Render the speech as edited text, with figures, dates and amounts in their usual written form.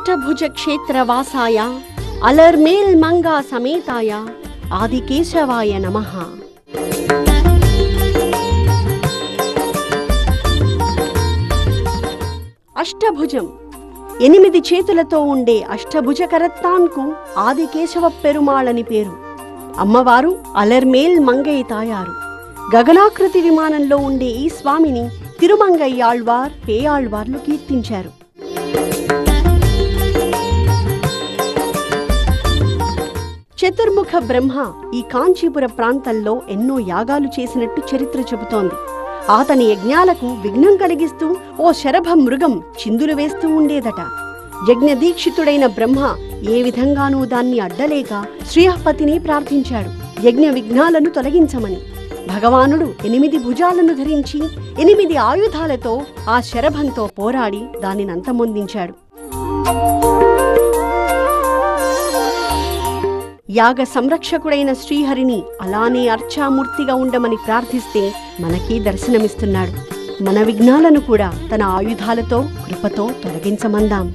అష్టభుజ క్షేత్రవాసాయ అలర్మేల్ మంగా సమేతాయ ఆదికేశవాయ నమః. అష్టభుజం 8 చేతులతో ఉండే అష్టభుజ కరత్తాన్కు ఆదికేశవ పెరుమాళని పేరు. అమ్మవారు అలర్మేల్ మంగై తాయారు. గగనాకృతి విమానంలో ఉండే ఈ స్వామిని తిరుమంగయ్యాళ్వార్, పేయాళ్వార్లు కీర్తించారు. చతుర్ముఖ బ్రహ్మ ఈ కాంచీపుర ప్రాంతంలో ఎన్నో యాగాలు చేసినట్టు చరిత్ర చెబుతోంది. అతని యజ్ఞాలకు విఘ్నం కలిగిస్తూ ఓ శరభ మృగం చిందులు వేస్తూ ఉండేదట. యజ్ఞదీక్షితుడైన బ్రహ్మ ఏ విధంగానూ దాన్ని అడ్డలేక శ్రీహపతిని ప్రార్థించాడు యజ్ఞ విఘ్నాలను తొలగించమని. భగవానుడు 8 భుజాలను ధరించి 8 ఆయుధాలతో ఆ శరభంతో పోరాడి దానిని అంతమొందించాడు. యాగ సంరక్షకుడైన శ్రీహరిని అలానే అర్చామూర్తిగా ఉండమని ప్రార్థిస్తే మనకీ దర్శనమిస్తున్నాడు. మన విఘ్నాలను కూడా తన ఆయుధాలతో కృపతో తొలగించమందాం.